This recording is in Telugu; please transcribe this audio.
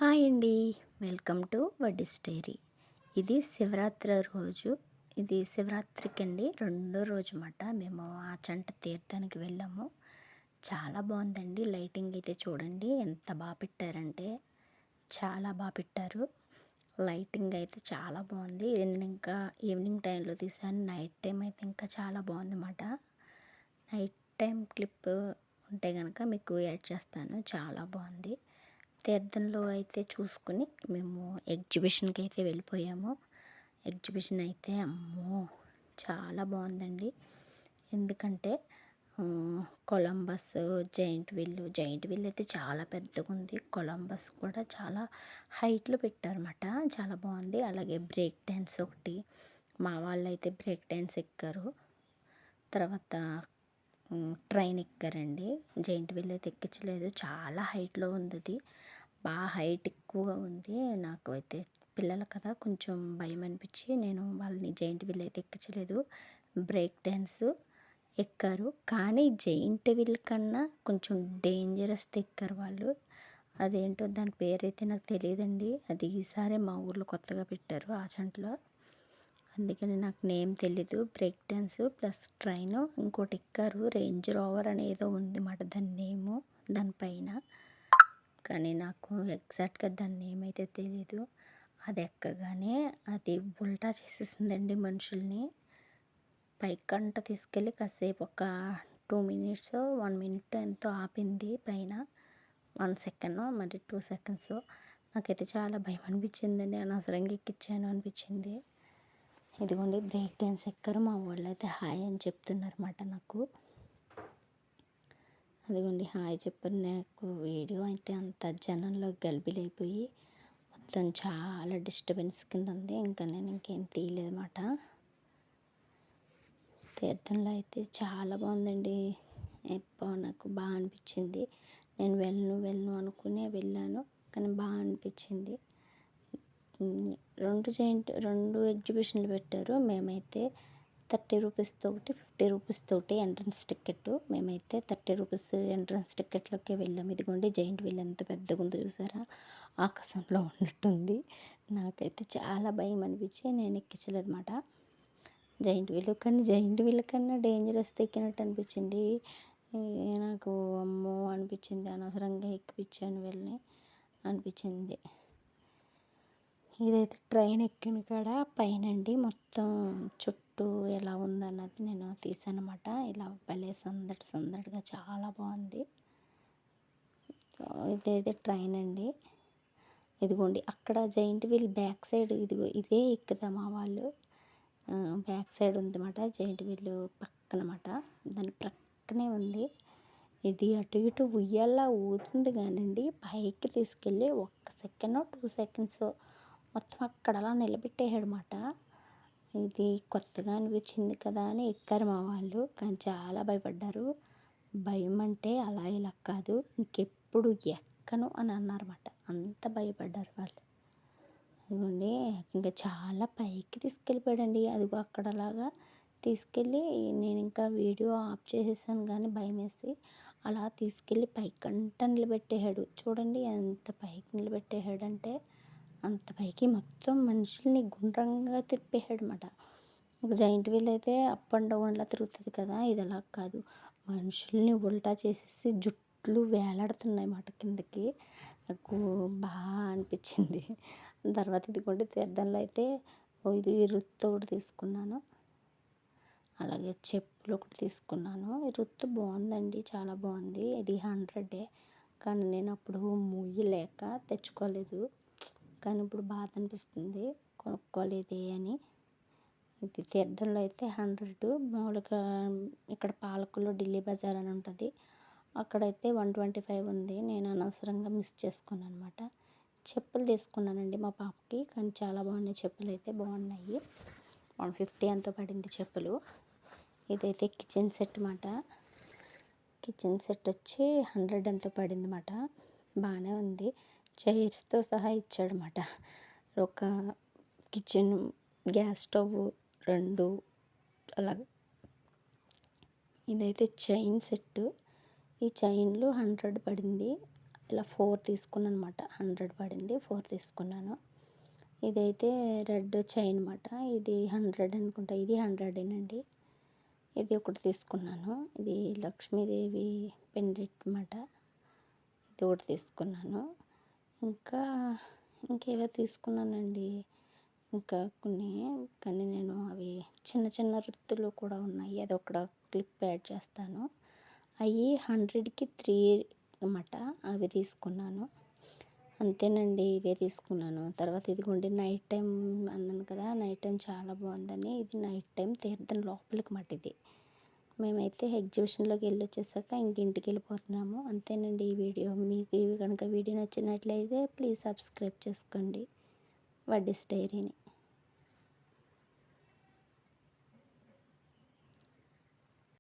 హాయ్ అండి. Welcome to Vaddis diary. ఇది శివరాత్రి రోజు. ఇది శివరాత్రికండి రెండో రోజు మాట. మేము ఆచంట తీర్థానికి వెళ్ళాము. చాలా బాగుందండి. లైటింగ్ అయితే చూడండి ఎంత బాగా పెట్టారంటే చాలా బాగా పెట్టారు. లైటింగ్ అయితే చాలా బాగుంది. నేను ఇంకా ఈవినింగ్ టైంలో తీసాను. నైట్ టైం అయితే ఇంకా చాలా బాగుందన్నమాట. నైట్ టైం క్లిప్ ఉంటే కనుక మీకు యాడ్ చేస్తాను. చాలా బాగుంది. తీర్థంలో అయితే చూసుకుని మేము ఎగ్జిబిషన్కి అయితే వెళ్ళిపోయాము. ఎగ్జిబిషన్ అయితే అమ్మో చాలా బాగుందండి. ఎందుకంటే కొలంబస్, జైంట్ వీల్ అయితే చాలా పెద్దగా ఉంది. కొలంబస్ కూడా చాలా హైట్లో పెట్టారన్నమాట. చాలా బాగుంది. అలాగే బ్రేక్ డ్యాన్స్ ఒకటి, మా వాళ్ళు అయితే బ్రేక్ డ్యాన్స్ ఎక్కారు. తర్వాత ట్రైన్ ఎక్కారండి. జైంట్ వీల్ అయితే ఎక్కించలేదు, చాలా హైట్లో ఉంది. అది బాగా హైట్ ఎక్కువగా ఉంది. నాకు అయితే పిల్లలు కదా కొంచెం భయం అనిపించి నేను వాళ్ళని జైంట్ వీల్ అయితే ఎక్కించలేదు. బ్రేక్ డ్యాన్స్ ఎక్కారు, కానీ జైంట్ వీల్ కన్నా కొంచెం డేంజరస్ ఎక్కారు వాళ్ళు. అదేంటో దాని పేరైతే నాకు తెలియదండి. అది ఈసారి మా ఊర్లో కొత్తగా పెట్టారు ఆచంట్లో, అందుకని నాకు నేమ్ తెలీదు. బ్రేక్ డ్యాన్స్ ప్లస్ ట్రైన్ ఇంకోటి ఎక్కారు. రేంజ్ రోవర్ అనేదో ఉంది మాట దాని నేము దానిపైన, కానీ నాకు ఎగ్జాక్ట్గా దాని నేమ్ అయితే తెలీదు. అది ఎక్కగానే అది ఉల్టా చేసేసిందండి మనుషుల్ని. పైకంట తీసుకెళ్ళి కాసేపు ఒక 2 మినిట్స్ 1 మినిట్ ఎంతో ఆపింది పైన. 1 సెకండ్ మరి 2 సెకండ్స్. నాకైతే చాలా భయం అనిపించిందండి. అనవసరంగా ఎక్కించాను అనిపించింది. ఇదిగోండి బ్రేక్ డ్యాన్స్ ఎక్కారు. మా వాళ్ళు అయితే హాయ్ అని చెప్తున్నారు అన్నమాట నాకు. అదిగోండి హాయ్ చెప్పారు. నాకు వీడియో అయితే అంత జనంలో గలిబిలైపోయి మొత్తం చాలా డిస్టర్బెన్స్ కింద ఉంది. ఇంకా నేను ఇంకేం తీయలేదన్నమాట. తీర్థంలో అయితే చాలా బాగుందండి. నాకు బాగా అనిపించింది. నేను వెళ్ళను అనుకునే వెళ్ళాను, కానీ బాగా అనిపించింది. రెండు ఎగ్జిబిషన్లు పెట్టారు. మేమైతే 30 రూపీస్తో ఒకటి, 50 రూపీస్తో ఒకటి ఎంట్రన్స్ టికెట్. మేమైతే 30 రూపీస్ ఎంట్రన్స్ టికెట్లోకే వెళ్ళాము. ఇదిగోండి జైంట్ వీల్ ఎంత పెద్దగా ఉందో చూసారా, ఆకాశంలో ఉన్నట్టుంది. నాకైతే చాలా భయం అనిపించి నేను ఎక్కించలేదన్నమాట జైంట్ వీల్. కానీ జైంట్ వీల్ కన్నా డేంజరస్ ఎక్కినట్టు అనిపించింది. నాకు అమ్మో అనిపించింది. అనవసరంగా ఎక్కిపించాను వెళ్ళి అనిపించింది. ఇదైతే ట్రైన్ ఎక్కిన కాడ పైనండి మొత్తం చుట్టూ ఎలా ఉందన్నది నేను తీసానమాట. ఇలా భలే సందడిగా చాలా బాగుంది. ఇదైతే ట్రైన్ అండి. ఇదిగోండి అక్కడ జైంట్ వీల్ బ్యాక్ సైడ్ ఇదే ఎక్కుదా మా వాళ్ళు. బ్యాక్ సైడ్ ఉందన్నమాట జైంట్ వీల్ పక్కనమాట. దాని ప్రక్కనే ఉంది. ఇది అటు ఇటు ఉయ్యాలా ఊతుంది కానండి, పైకి తీసుకెళ్ళి 1 సెకండ్ 2 సెకండ్స్ మొత్తం అక్కడ అలా నిలబెట్టేయడమాట. ఇది కొత్తగా అనిపించింది కదా అని ఎక్కారు మా వాళ్ళు, కానీ చాలా భయపడ్డారు. భయం అంటే అలా ఇలా కాదు, ఇంకెప్పుడు ఎక్కను అని అన్నారన్నమాట. అంత భయపడ్డారు వాళ్ళు. అదిగోండి ఇంకా చాలా పైకి తీసుకెళ్ళిపోయాడండి. అదిగో అక్కడలాగా తీసుకెళ్ళి నేను ఇంకా వీడియో ఆఫ్ చేసేసాను, కానీ భయం వేసి అలా తీసుకెళ్ళి పైకంట నిలబెట్టేశాడు. చూడండి ఎంత పైకి నిలబెట్టేశాడంటే అంత పైకి మొత్తం మనుషుల్ని గుండ్రంగా తిప్పేశాడు అన్నమాట. జైంట్ వీల్ అయితే అప్ అండ్ డౌన్లా తిరుగుతుంది కదా, ఇది అలా కాదు. మనుషుల్ని ఉల్టా చేసేసి జుట్లు వేలాడుతున్నాయి అన్నమాట కిందకి. నాకు బాగా అనిపించింది. తర్వాత ఇదిగోండి తీర్థంలో అయితే ఇది రుత్తు ఒకటి తీసుకున్నాను, అలాగే చెప్పులు ఒకటి తీసుకున్నాను. ఈ రుత్తు బాగుందండి, చాలా బాగుంది. ఇది 100, కానీ నేను అప్పుడు ముయ్యలేక తెచ్చుకోలేదు. కానీ ఇప్పుడు బాధ అనిపిస్తుంది కొనుక్కోలేదే అని. ఇది తీర్థంలో అయితే 100. మామూలుగా ఇక్కడ పాలకుల్లో ఢిల్లీ బజార్ అని ఉంటుంది, అక్కడైతే 125 ఉంది. నేను అనవసరంగా మిస్ చేసుకున్నాను అనమాట. చెప్పులు తీసుకున్నానండి మా పాపకి, కానీ చాలా బాగున్నాయి. చెప్పులు అయితే బాగున్నాయి. 150 ఎంతో పడింది చెప్పులు. ఇదైతే కిచెన్ సెట్ అన్నమాట. కిచెన్ సెట్ వచ్చి 100 ఎంతో పడింది అన్నమాట. బాగానే ఉంది. చైర్స్తో సహా ఇచ్చాడనమాట. ఒక కిచెన్ గ్యాస్ స్టవ్ 2 అలాగే. ఇదైతే చైన్ సెట్. ఈ చైన్లు 100 పడింది. ఇలా 4 తీసుకున్నాను అనమాట. 100 పడింది, 4 తీసుకున్నాను. ఇదైతే రెడ్ చైన్ అనమాట. ఇది 100 అనుకుంటా. ఇది 100 ఇది ఒకటి తీసుకున్నాను. ఇది లక్ష్మీదేవి పెండెంట్ అనమాట. ఇది ఒకటి తీసుకున్నాను. ఇంకా ఇంకేవో తీసుకున్నానండి. ఇంకా కొన్ని, కానీ నేను అవి చిన్న చిన్న రుత్తులు కూడా ఉన్నాయి. అదొక్కడ క్లిప్ యాడ్ చేస్తాను. అవి 100కి 3 అన్నమాట. అవి తీసుకున్నాను. అంతేనండి, ఇవే తీసుకున్నాను. తర్వాత ఇదిగోండి నైట్ టైం అన్నాను కదా, నైట్ టైం చాలా బాగుందని. ఇది నైట్ టైం తీర్థం లోపలికి మాట ఇది. మేమైతే ఎగ్జిబిషన్లోకి వెళ్ళి వచ్చేసాక ఇంటికి వెళ్ళిపోతున్నాము. అంతేనండి ఈ వీడియో. మీకు కనుక వీడియో నచ్చినట్లయితే ప్లీజ్ సబ్స్క్రైబ్ చేసుకోండి వడ్డీస్ డైరీని.